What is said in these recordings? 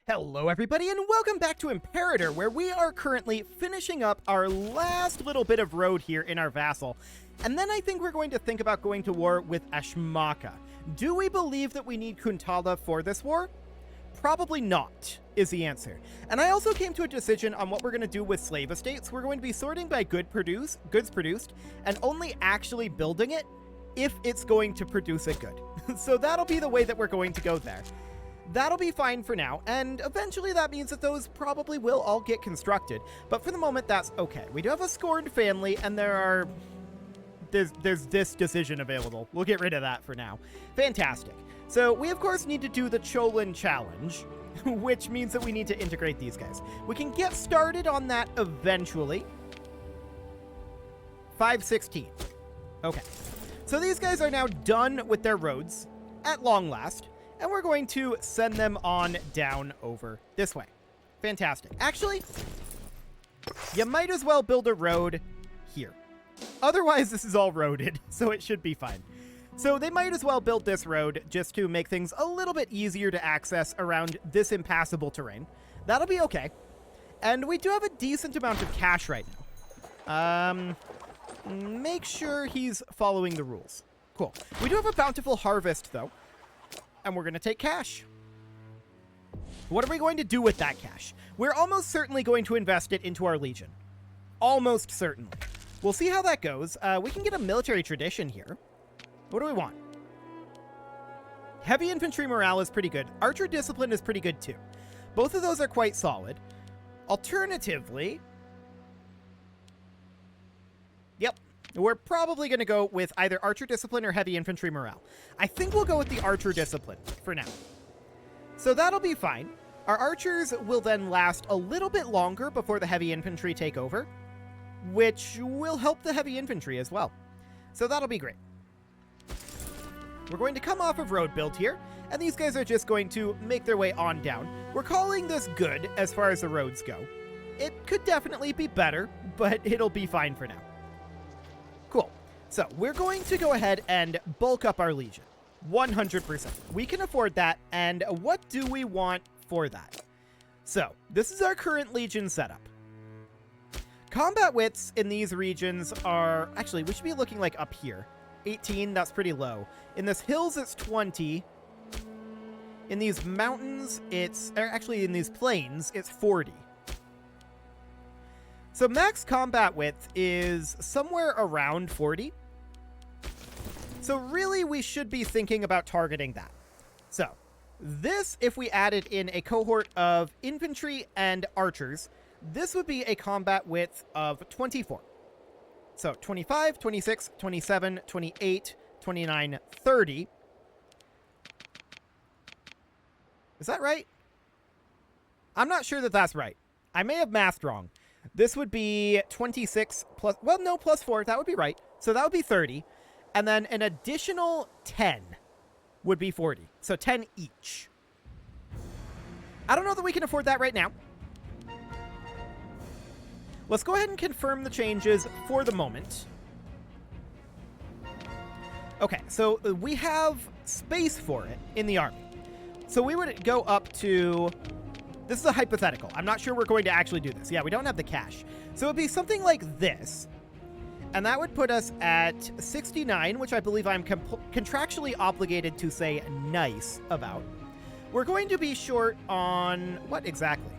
Hello everybody and welcome back to Imperator, where we are currently finishing up our last little bit of road here in our vassal. And then I think we're going to think about going to war with Ashmaka. Do we believe that we need Kuntala for this war? Probably not, is the answer. And I also came to a decision on what we're going to do with slave estates. We're going to be sorting by goods produced, and only actually building it if it's going to produce a good. So that'll be the way that we're going to go there. That'll be fine for now, and eventually that means that those probably will all get constructed, but for the moment that's okay. We do have a scorned family, and there's this decision available. We'll get rid of that for now. Fantastic. So we of course need to do the Cholin challenge, which means that we need to integrate these guys. We can get started on that eventually. 516. Okay. So these guys are now done with their roads, at long last. And we're going to send them on down over this way. Fantastic. Actually, you might as well build a road here. Otherwise, this is all roaded, so it should be fine. So they might as well build this road just to make things a little bit easier to access around this impassable terrain. That'll be okay. And we do have a decent amount of cash right now. Make sure he's following the rules. Cool. We do have a bountiful harvest, though. And we're going to take cash. What are we going to do with that cash? We're almost certainly going to invest it into our legion. Almost certainly. We'll see how that goes. We can get a military tradition here. What do we want? Heavy infantry morale is pretty good. Archer discipline is pretty good too. Both of those are quite solid. Alternatively, yep. We're probably going to go with either Archer Discipline or Heavy Infantry Morale. I think we'll go with the Archer Discipline for now. So that'll be fine. Our Archers will then last a little bit longer before the Heavy Infantry take over, which will help the Heavy Infantry as well. So that'll be great. We're going to come off of road build here, and these guys are just going to make their way on down. We're calling this good as far as the roads go. It could definitely be better, but it'll be fine for now. Cool. So we're going to go ahead and bulk up our legion. 100%. We can afford that. And what do we want for that? So this is our current legion setup. Combat wits in these regions are... Actually, we should be looking like up here. 18, that's pretty low. In this hills, it's 20. In these mountains, it's... Or actually, in these plains, it's 40. So max combat width is somewhere around 40. So really, we should be thinking about targeting that. So this, if we added in a cohort of infantry and archers, this would be a combat width of 24. So 25, 26, 27, 28, 29, 30. Is that right? I'm not sure that that's right. I may have mathed wrong. This would be 26 plus... Well, no, plus 4. That would be right. So that would be 30. And then an additional 10 would be 40. So 10 each. I don't know that we can afford that right now. Let's go ahead and confirm the changes for the moment. Okay, so we have space for it in the army. So we would go up to... This is a hypothetical. I'm not sure we're going to actually do this. Yeah, we don't have the cash. So it would be something like this. And that would put us at 69, which I believe I'm contractually obligated to say nice about. We're going to be short on... What exactly?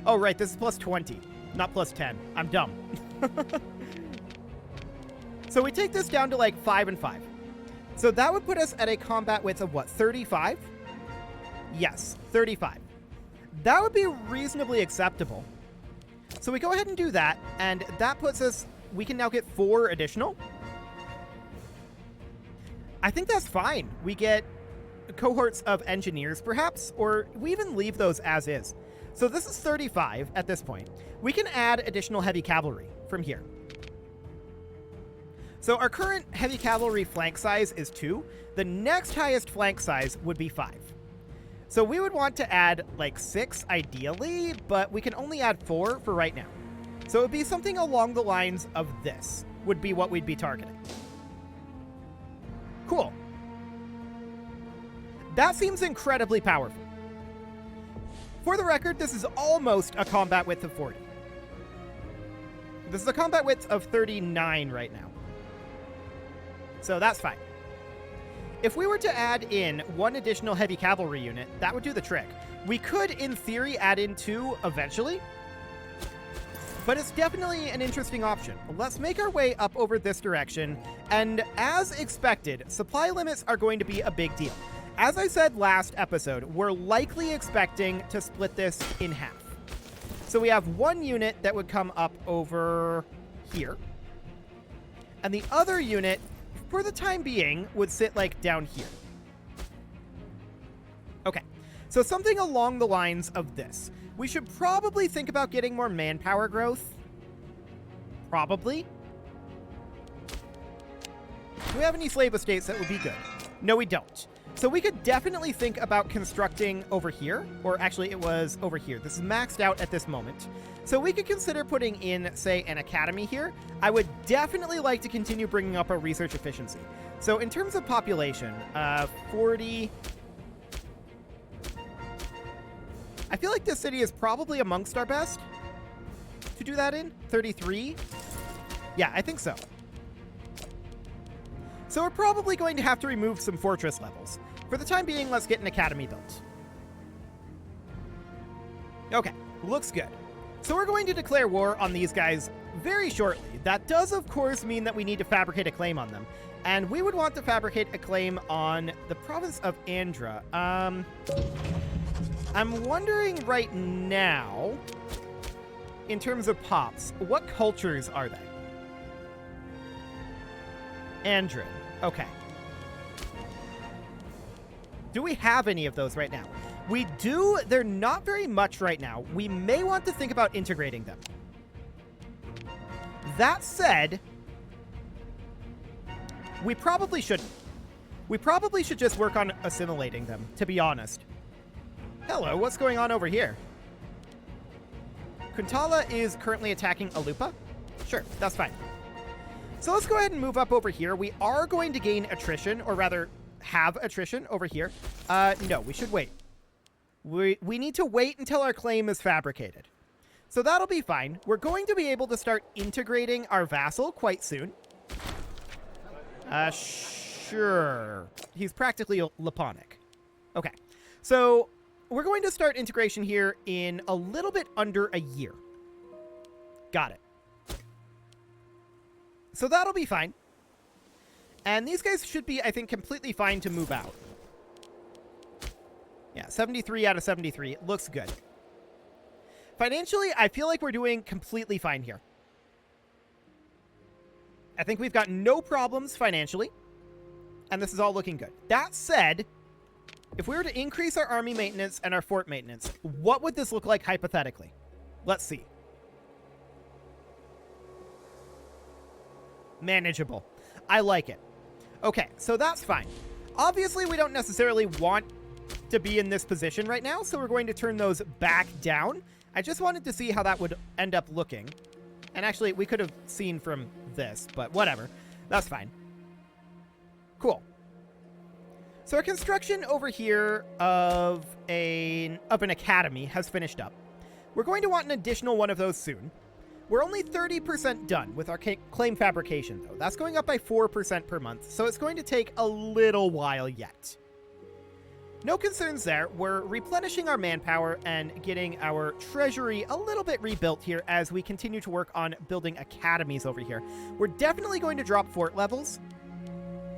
Oh, right. This is plus 20, not plus 10. I'm dumb. So we take this down to like 5 and 5. So that would put us at a combat width of what? 35? Yes, 35. That would be reasonably acceptable. So we go ahead and do that, and that puts us... We can now get 4 additional. I think that's fine. We get cohorts of engineers, perhaps, or we even leave those as is. So this is 35 at this point. We can add additional heavy cavalry from here. So our current heavy cavalry flank size is 2. The next highest flank size would be 5. So we would want to add like 6 ideally, but we can only add 4 for right now. So it would be something along the lines of this would be what we'd be targeting. Cool. That seems incredibly powerful. For the record, this is almost a combat width of 40. This is a combat width of 39 right now. So that's fine. If we were to add in one additional heavy cavalry unit, that would do the trick. We could, in theory, add in 2 eventually, but it's definitely an interesting option. Let's make our way up over this direction, and as expected, supply limits are going to be a big deal. As I said last episode, we're likely expecting to split this in half. So we have one unit that would come up over here, and the other unit, for the time being, would sit like down here. Okay, so something along the lines of this. We should probably think about getting more manpower growth. Probably. Do we have any slave estates that would be good? No, we don't. So we could definitely think about constructing over here, or actually it was over here. This is maxed out at this moment. So we could consider putting in, say, an academy here. I would definitely like to continue bringing up our research efficiency. So in terms of population, 40... I feel like this city is probably amongst our best to do that in. 33? Yeah, I think so. So we're probably going to have to remove some fortress levels. For the time being, let's get an academy built. Okay, looks good. So we're going to declare war on these guys very shortly. That does, of course, mean that we need to fabricate a claim on them. And we would want to fabricate a claim on the province of Andhra. I'm wondering right now, in terms of pops, what cultures are they? Andhran. Okay. Do we have any of those right now? We do. They're not very much right now. We may want to think about integrating them. That said, we probably shouldn't. We probably should just work on assimilating them, to be honest. Hello, what's going on over here? Kuntala is currently attacking Alupa? Sure, that's fine. So let's go ahead and move up over here. We are going to gain attrition, or rather, have attrition over here. No, we should wait. We need to wait until our claim is fabricated. So that'll be fine. We're going to be able to start integrating our vassal quite soon. Sure. He's practically Laponic. Okay. So we're going to start integration here in a little bit under a year. Got it. So that'll be fine. And these guys should be, I think, completely fine to move out. Yeah, 73 out of 73. It looks good. Financially, I feel like we're doing completely fine here. I think we've got no problems financially. And this is all looking good. That said, if we were to increase our army maintenance and our fort maintenance, what would this look like hypothetically? Let's see. Manageable. I like it. Okay, so that's fine. Obviously, we don't necessarily want to be in this position right now, so we're going to turn those back down. I just wanted to see how that would end up looking. And actually, we could have seen from this, but whatever. That's fine. Cool. So our construction over here of an academy has finished up. We're going to want an additional one of those soon. We're only 30% done with our claim fabrication, though. That's going up by 4% per month, so it's going to take a little while yet. No concerns there. We're replenishing our manpower and getting our treasury a little bit rebuilt here as we continue to work on building academies over here. We're definitely going to drop fort levels.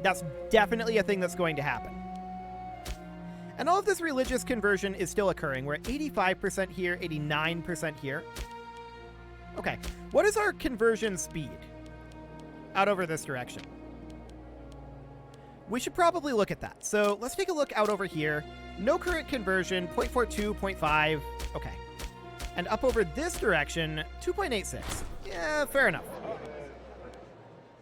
That's definitely a thing that's going to happen. And all of this religious conversion is still occurring. We're at 85% here, 89% here. Okay, what is our conversion speed out over this direction? We should probably look at that. So let's take a look out over here. No current conversion, 0.42, 0.5. Okay. And up over this direction, 2.86. Yeah, fair enough.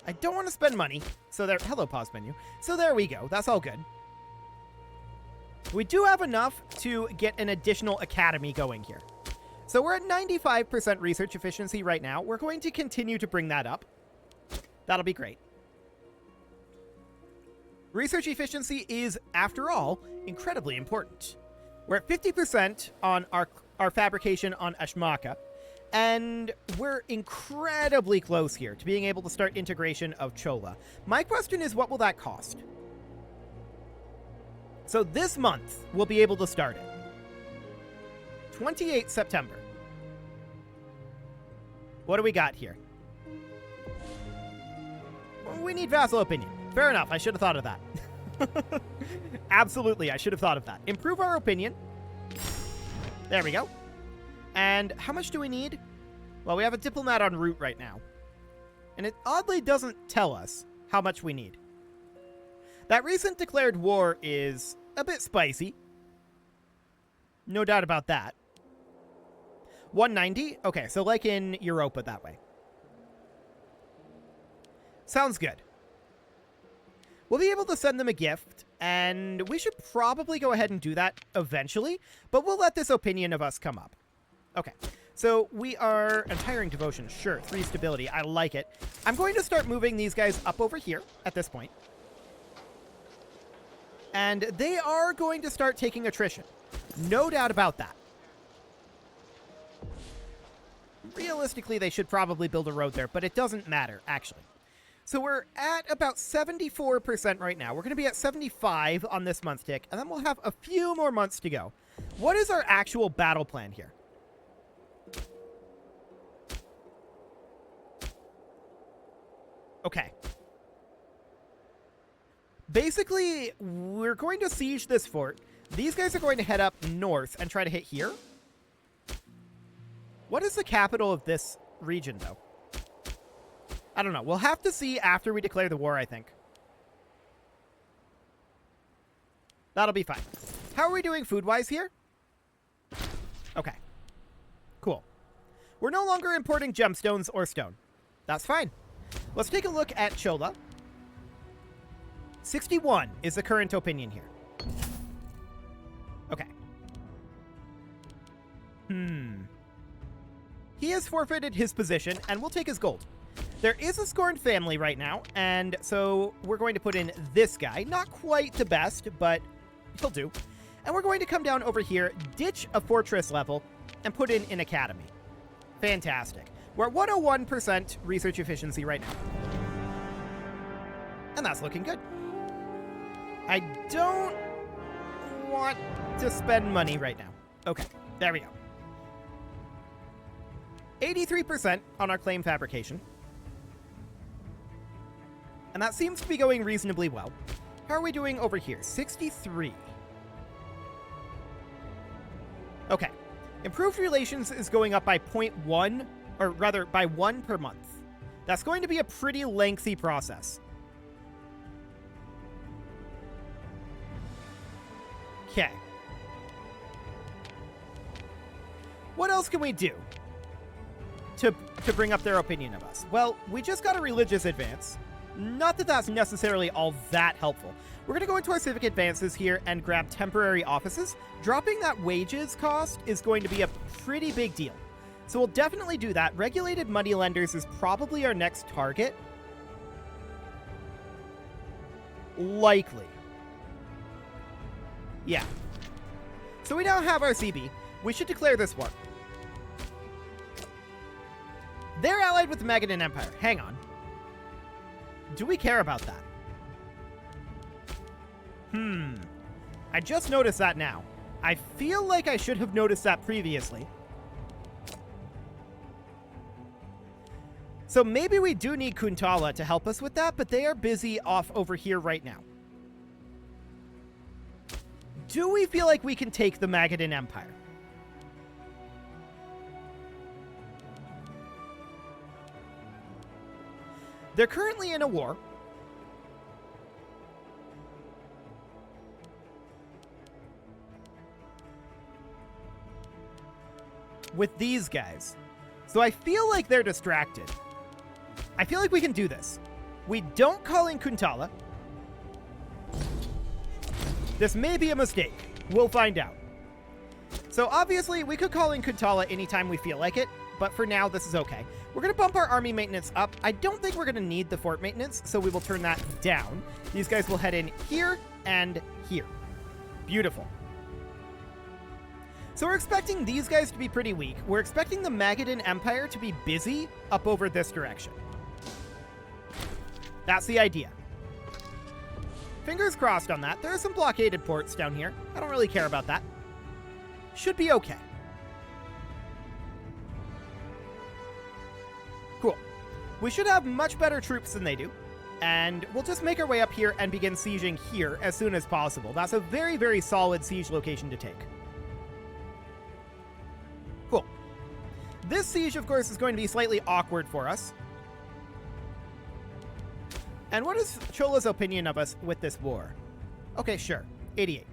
I don't want to spend money. So there, hello, pause menu. So there we go. That's all good. We do have enough to get an additional academy going here. So we're at 95% research efficiency right now. We're going to continue to bring that up. That'll be great. Research efficiency is, after all, incredibly important. We're at 50% on our fabrication on Ashmaka, and we're incredibly close here to being able to start integration of Chola. My question is, what will that cost? So this month, we'll be able to start it. 28 September. What do we got here? We need vassal opinion. Fair enough, I should have thought of that. Absolutely, I should have thought of that. Improve our opinion. There we go. And how much do we need? Well, we have a diplomat en route right now. And it oddly doesn't tell us how much we need. That recent declared war is a bit spicy. No doubt about that. 190? Okay, so like in Europa that way. Sounds good. We'll be able to send them a gift, and we should probably go ahead and do that eventually, but we'll let this opinion of us come up. Okay, so we are Untiring Devotion. Sure, 3 stability. I like it. I'm going to start moving these guys up over here at this point. And they are going to start taking attrition. No doubt about that. Realistically, they should probably build a road there, but it doesn't matter, actually. So we're at about 74% right now. We're going to be at 75 on this month tick, and then we'll have a few more months to go. What is our actual battle plan here? Okay. Basically, we're going to siege this fort. These guys are going to head up north and try to hit here. What is the capital of this region, though? I don't know. We'll have to see after we declare the war, I think. That'll be fine. How are we doing food-wise here? Okay. Cool. We're no longer importing gemstones or stone. That's fine. Let's take a look at Chola. 61 is the current opinion here. Okay. He has forfeited his position, and we'll take his gold. There is a scorned family right now, and so we're going to put in this guy. Not quite the best, but he'll do. And we're going to come down over here, ditch a fortress level, and put in an academy. Fantastic. We're at 101% research efficiency right now. And that's looking good. I don't want to spend money right now. Okay, there we go. 83% on our claim fabrication. And that seems to be going reasonably well. How are we doing over here? 63. Okay. Improved relations is going up by 0.1, or rather by 1 per month. That's going to be a pretty lengthy process. Okay. What else can we do to bring up their opinion of us? Well, we just got a religious advance. Not that that's necessarily all that helpful. We're going to go into our civic advances here and grab temporary offices. Dropping that wages cost is going to be a pretty big deal. So we'll definitely do that. Regulated moneylenders is probably our next target. Likely. Yeah. So we now have our CB. We should declare this war. They're allied with the Magadan Empire. Hang on. Do we care about that? I just noticed that now. I feel like I should have noticed that previously. So maybe we do need Kuntala to help us with that, but they are busy off over here right now. Do we feel like we can take the Magadan Empire? They're currently in a war. With these guys. So I feel like they're distracted. I feel like we can do this. We don't call in Kuntala. This may be a mistake. We'll find out. So obviously, we could call in Kuntala anytime we feel like it, but for now, this is okay. We're going to bump our army maintenance up. I don't think we're going to need the fort maintenance, so we will turn that down. These guys will head in here and here. Beautiful. So we're expecting these guys to be pretty weak. We're expecting the Magadan Empire to be busy up over this direction. That's the idea. Fingers crossed on that. There are some blockaded ports down here. I don't really care about that. Should be okay. Cool. We should have much better troops than they do. And we'll just make our way up here and begin sieging here as soon as possible. That's a very, very solid siege location to take. Cool. This siege, of course, is going to be slightly awkward for us. And what is Chola's opinion of us with this war? Okay, sure. 88.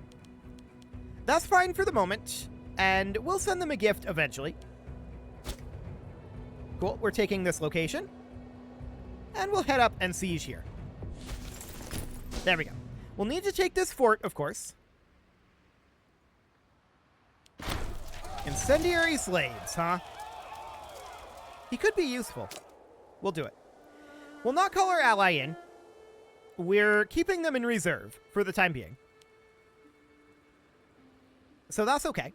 That's fine for the moment, and we'll send them a gift eventually. Cool, we're taking this location. And we'll head up and siege here. There we go. We'll need to take this fort, of course. Incendiary slaves, huh? He could be useful. We'll do it. We'll not call our ally in. We're keeping them in reserve for the time being. So that's okay.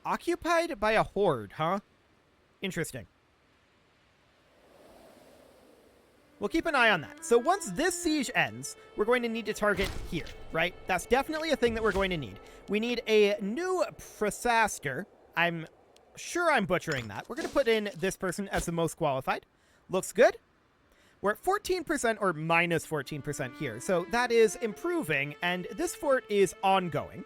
Occupied by a horde, huh? Interesting. We'll keep an eye on that. So once this siege ends, we're going to need to target here, right? That's definitely a thing that we're going to need. We need a new Praesaster. I'm sure I'm butchering that. We're going to put in this person as the most qualified. Looks good. We're at 14% or minus 14% here. So that is improving, and this fort is ongoing.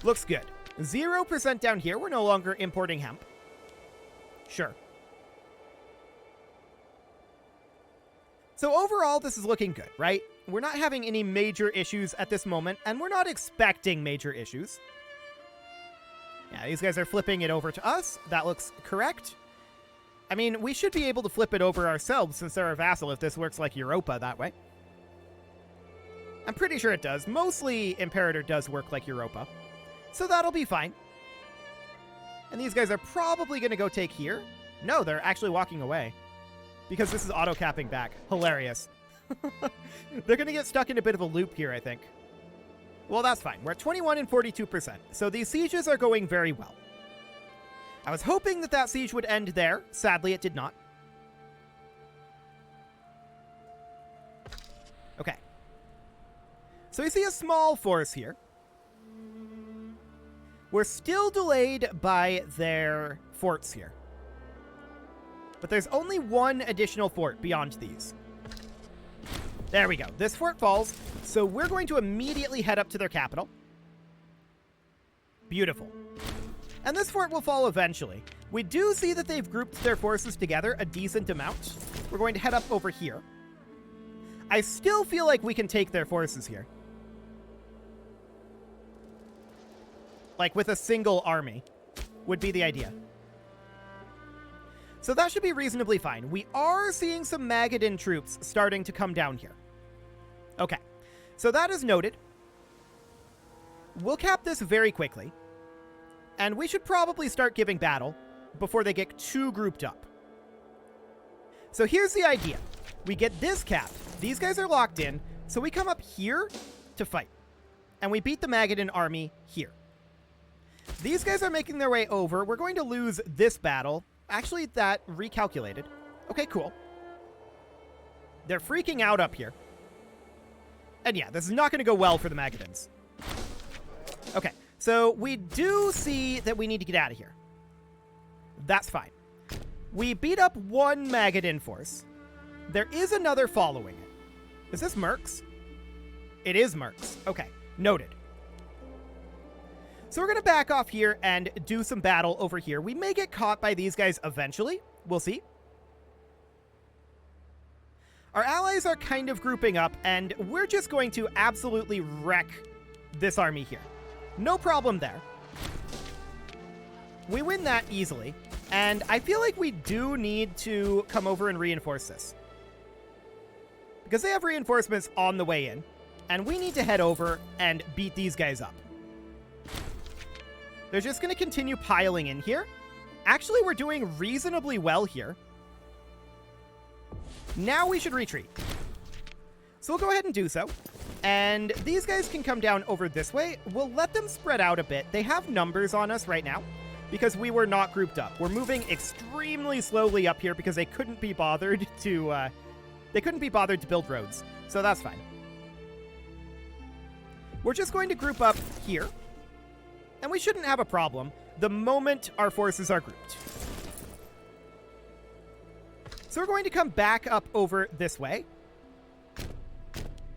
Looks good. 0% down here. We're no longer importing hemp. Sure. So overall, this is looking good, right? We're not having any major issues at this moment, and we're not expecting major issues. Yeah, these guys are flipping it over to us. That looks correct. I mean, we should be able to flip it over ourselves since they're a vassal if this works like Europa that way. I'm pretty sure it does. Mostly Imperator does work like Europa. So that'll be fine. And these guys are probably going to go take here. No, they're actually walking away. Because this is auto-capping back. Hilarious. They're going to get stuck in a bit of a loop here, I think. Well, that's fine. We're at 21 and 42%. So these sieges are going very well. I was hoping that that siege would end there. Sadly, it did not. Okay. So we see a small force here. We're still delayed by their forts here. But there's only one additional fort beyond these. There we go. This fort falls, so we're going to immediately head up to their capital. Beautiful. And this fort will fall eventually. We do see that they've grouped their forces together a decent amount. We're going to head up over here. I still feel like we can take their forces here. Like with a single army would be the idea. So that should be reasonably fine. We are seeing some Magadan troops starting to come down here. Okay, so that is noted. We'll cap this very quickly. And we should probably start giving battle before they get too grouped up. So here's the idea. We get this capped. These guys are locked in, so we come up here to fight. And we beat the Magadan army here. These guys are making their way over. We're going to lose this battle. Actually, that recalculated. Okay, cool. They're freaking out up here. And yeah, this is not going to go well for the Magadans. Okay, so we do see that we need to get out of here. That's fine. We beat up one Magadan force. There is another following it. Is this Mercs? It is Mercs. Okay, noted. So we're going to back off here and do some battle over here. We may get caught by these guys eventually. We'll see. Our allies are kind of grouping up, and we're just going to absolutely wreck this army here. No problem there. We win that easily, and I feel like we do need to come over and reinforce this. Because they have reinforcements on the way in, and we need to head over and beat these guys up. They're just going to continue piling in here. Actually, we're doing reasonably well here. Now we should retreat. So we'll go ahead and do so. And these guys can come down over this way. We'll let them spread out a bit. They have numbers on us right now because we were not grouped up. We're moving extremely slowly up here because they couldn't be bothered to build roads. So that's fine. We're just going to group up here, and we shouldn't have a problem the moment our forces are grouped. So we're going to come back up over this way.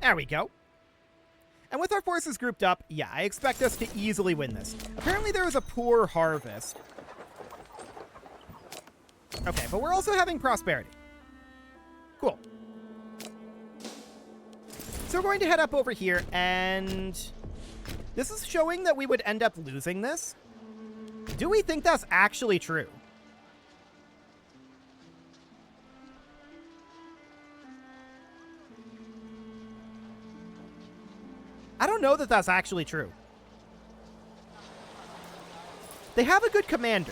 There we go. And with our forces grouped up, yeah, I expect us to easily win this. Apparently there was a poor harvest. Okay, but we're also having prosperity. Cool. So we're going to head up over here, and this is showing that we would end up losing this. Do we think that's actually true? I don't know that that's actually true. They have a good commander.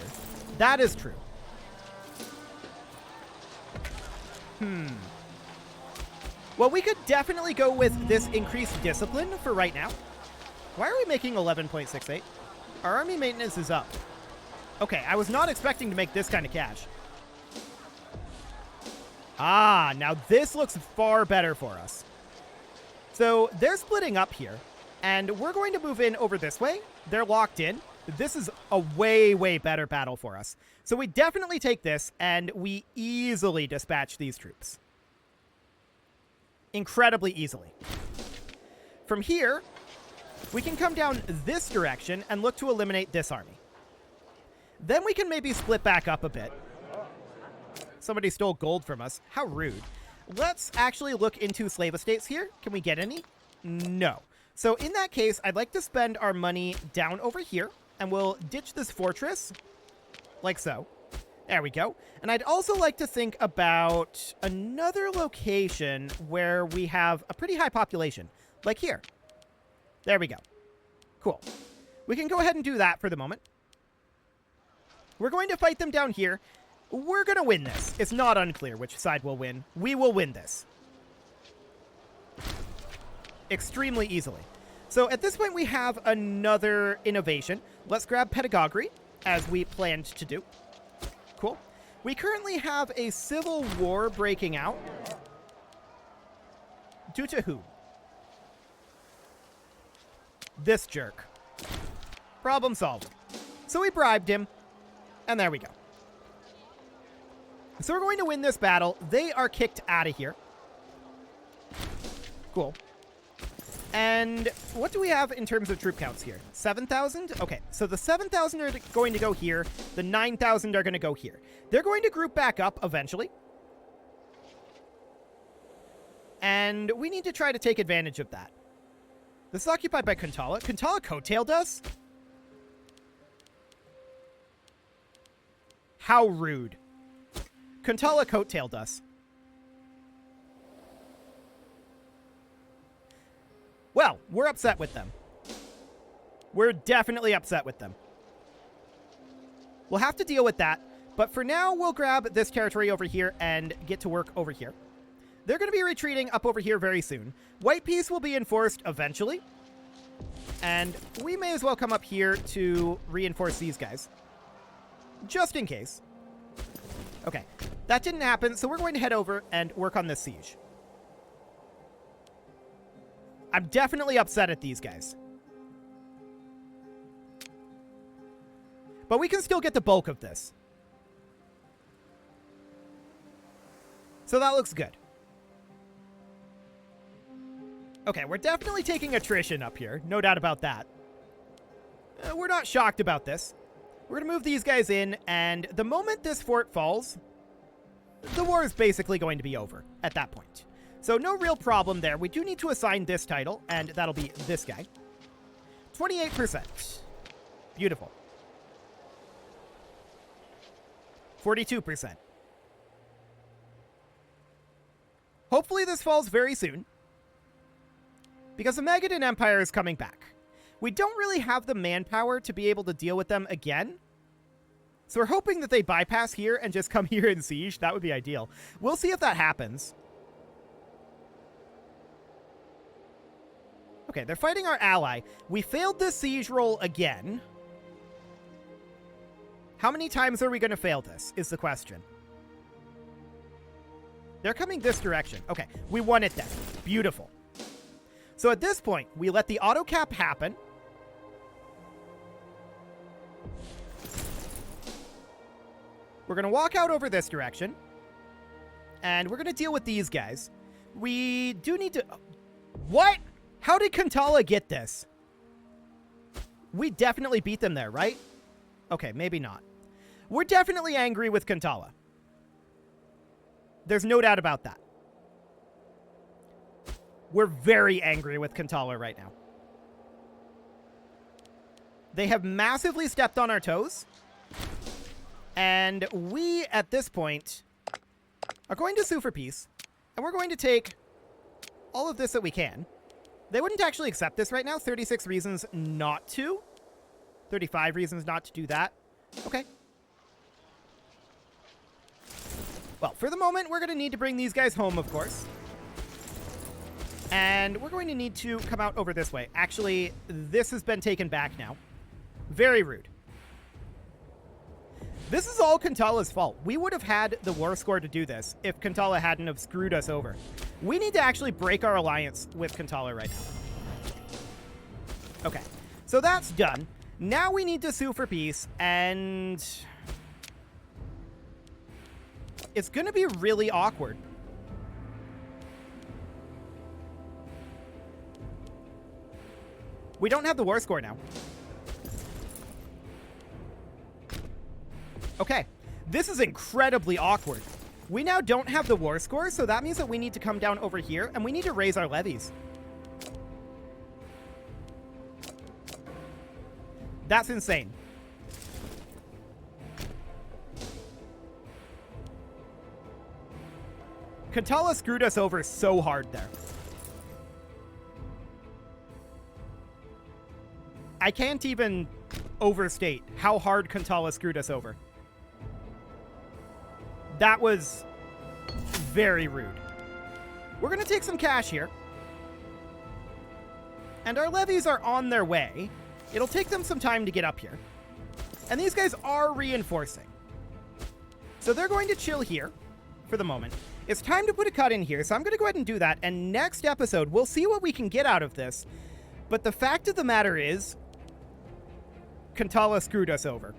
That is true. Well, we could definitely go with this increased discipline for right now. Why are we making 11.68? Our army maintenance is up. Okay, I was not expecting to make this kind of cash. Ah, now this looks far better for us. So they're splitting up here, and we're going to move in over this way. They're locked in. This is a way, way better battle for us. So we definitely take this, and we easily dispatch these troops. Incredibly easily. From here, we can come down this direction and look to eliminate this army. Then we can maybe split back up a bit. Somebody stole gold from us. How rude. Let's actually look into slave estates here. Can we get any? No. So in that case, I'd like to spend our money down over here, and we'll ditch this fortress, like so. There we go. And I'd also like to think about another location where we have a pretty high population, like here. There we go. Cool. We can go ahead and do that for the moment. We're going to fight them down here. We're going to win this. It's not unclear which side will win. We will win this. Extremely easily. So at this point, we have another innovation. Let's grab pedagogy, as we planned to do. Cool. We currently have a civil war breaking out. Due to who? This jerk. Problem solved. So we bribed him, and there we go. So we're going to win this battle. They are kicked out of here. Cool. And what do we have in terms of troop counts here? 7,000? Okay, so the 7,000 are going to go here. The 9,000 are going to go here. They're going to group back up eventually. And we need to try to take advantage of that. This is occupied by Kuntala. Kuntala coattailed us? How rude. Kuntala coattailed us. Well, we're upset with them. We're definitely upset with them. We'll have to deal with that. But for now, we'll grab this territory over here and get to work over here. They're going to be retreating up over here very soon. White peace will be enforced eventually. And we may as well come up here to reinforce these guys. Just in case. Okay, that didn't happen, so we're going to head over and work on this siege. I'm definitely upset at these guys. But we can still get the bulk of this. So that looks good. Okay, we're definitely taking attrition up here. No doubt about that. We're not shocked about this. We're going to move these guys in, and the moment this fort falls, the war is basically going to be over at that point. So no real problem there. We do need to assign this title, and that'll be this guy. 28%. Beautiful. 42%. Hopefully this falls very soon, because the Magadan Empire is coming back. We don't really have the manpower to be able to deal with them again. So we're hoping that they bypass here and just come here and siege. That would be ideal. We'll see if that happens. Okay, they're fighting our ally. We failed the siege roll again. How many times are we going to fail this, is the question. They're coming this direction. Okay, we won it then. Beautiful. So at this point, we let the auto cap happen. We're going to walk out over this direction. And we're going to deal with these guys. We do need to... What? How did Kuntala get this? We definitely beat them there, right? Okay, maybe not. We're definitely angry with Kuntala. There's no doubt about that. We're very angry with Kuntala right now. They have massively stepped on our toes. And we, at this point, are going to sue for peace. And we're going to take all of this that we can. They wouldn't actually accept this right now. 36 reasons not to. 35 reasons not to do that. Okay. Well, for the moment, we're going to need to bring these guys home, of course. And we're going to need to come out over this way. Actually, this has been taken back now. Very rude. This is all Kuntala's fault. We would have had the war score to do this if Kuntala hadn't have screwed us over. We need to actually break our alliance with Kuntala right now. Okay, so that's done. Now we need to sue for peace, and it's going to be really awkward. We don't have the war score now. Okay, this is incredibly awkward. We now don't have the war score, so that means that we need to come down over here, and we need to raise our levies. That's insane. Kuntala screwed us over so hard there. I can't even overstate how hard Kuntala screwed us over. That was very rude. We're going to take some cash here. And our levies are on their way. It'll take them some time to get up here. And these guys are reinforcing. So they're going to chill here for the moment. It's time to put a cut in here, so I'm going to go ahead and do that. And next episode, we'll see what we can get out of this. But the fact of the matter is, Kuntala screwed us over.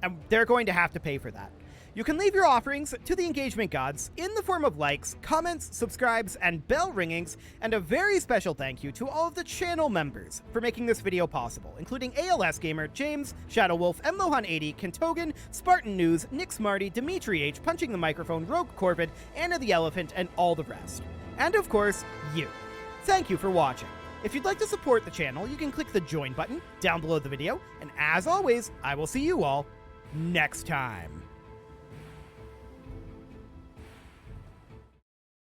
And they're going to have to pay for that. You can leave your offerings to the engagement gods in the form of likes, comments, subscribes, and bell ringings, and a very special thank you to all of the channel members for making this video possible, including ALS Gamer, James, Shadowwolf, MLohan80, Kentogan, Spartan News, Nick Smarty, Dimitri H, Punching the Microphone, Rogue Corvid, Anna the Elephant, and all the rest. And of course, you. Thank you for watching. If you'd like to support the channel, you can click the join button down below the video, and as always, I will see you all next time.